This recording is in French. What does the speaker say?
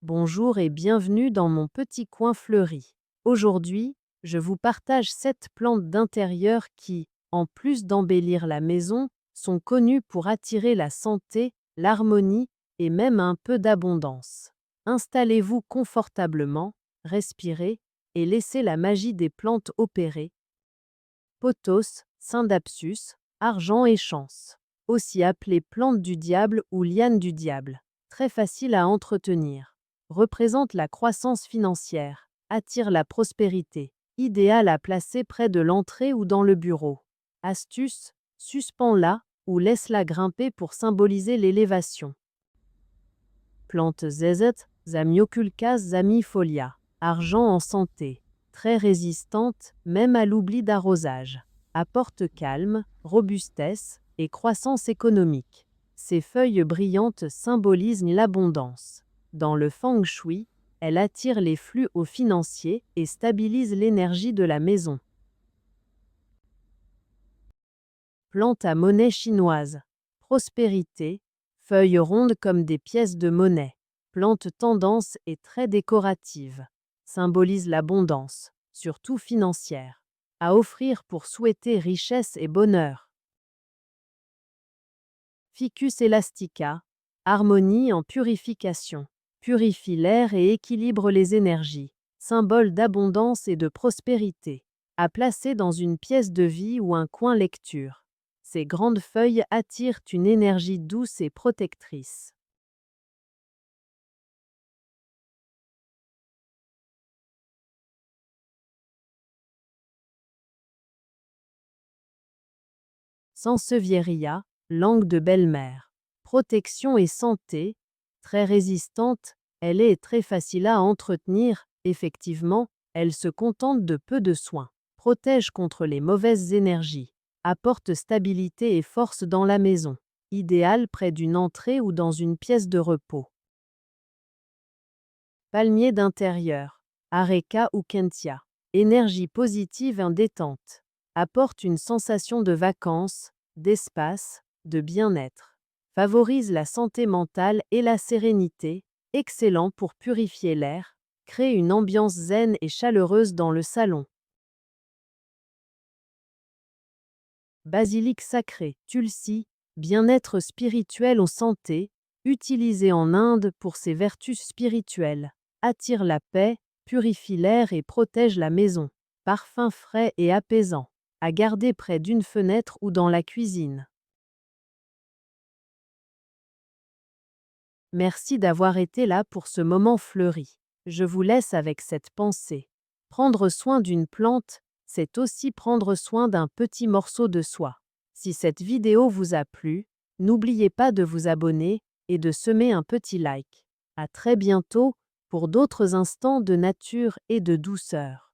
Bonjour et bienvenue dans mon petit coin fleuri. Aujourd'hui, je vous partage 7 plantes d'intérieur qui, en plus d'embellir la maison, sont connues pour attirer la santé, l'harmonie et même un peu d'abondance. Installez-vous confortablement, respirez et laissez la magie des plantes opérer. Pothos, Syndapsus, argent et chance. Aussi appelée plante du diable ou liane du diable. Très facile à entretenir. Représente la croissance financière. Attire la prospérité. Idéal à placer près de l'entrée ou dans le bureau. Astuce, suspends-la ou laisse-la grimper pour symboliser l'élévation. Plante Zezet, Zamioculcas zamifolia. Argent en santé. Très résistante, même à l'oubli d'arrosage. Apporte calme, robustesse et croissance économique. Ses feuilles brillantes symbolisent l'abondance. Dans le feng shui, elle attire les flux aux financiers et stabilise l'énergie de la maison. Plante à monnaie chinoise. Prospérité, feuilles rondes comme des pièces de monnaie. Plante tendance et très décorative. Symbolise l'abondance, surtout financière. À offrir pour souhaiter richesse et bonheur. Ficus elastica, harmonie en purification. Purifie l'air et équilibre les énergies. Symbole d'abondance et de prospérité. À placer dans une pièce de vie ou un coin lecture. Ces grandes feuilles attirent une énergie douce et protectrice. Sansevieria, langue de belle-mère. Protection et santé, très résistante, elle est très facile à entretenir, effectivement, elle se contente de peu de soins. Protège contre les mauvaises énergies. Apporte stabilité et force dans la maison. Idéal près d'une entrée ou dans une pièce de repos. Palmier d'intérieur. Areca ou Kentia. Énergie positive et détente. Apporte une sensation de vacances, d'espace, de bien-être. Favorise la santé mentale et la sérénité. Excellent pour purifier l'air. Crée une ambiance zen et chaleureuse dans le salon. Basilic sacré, Tulsi, bien-être spirituel ou santé, utilisé en Inde pour ses vertus spirituelles. Attire la paix, purifie l'air et protège la maison. Parfum frais et apaisant. À garder près d'une fenêtre ou dans la cuisine. Merci d'avoir été là pour ce moment fleuri. Je vous laisse avec cette pensée. Prendre soin d'une plante, c'est aussi prendre soin d'un petit morceau de soi. Si cette vidéo vous a plu, n'oubliez pas de vous abonner et de semer un petit like. À très bientôt pour d'autres instants de nature et de douceur.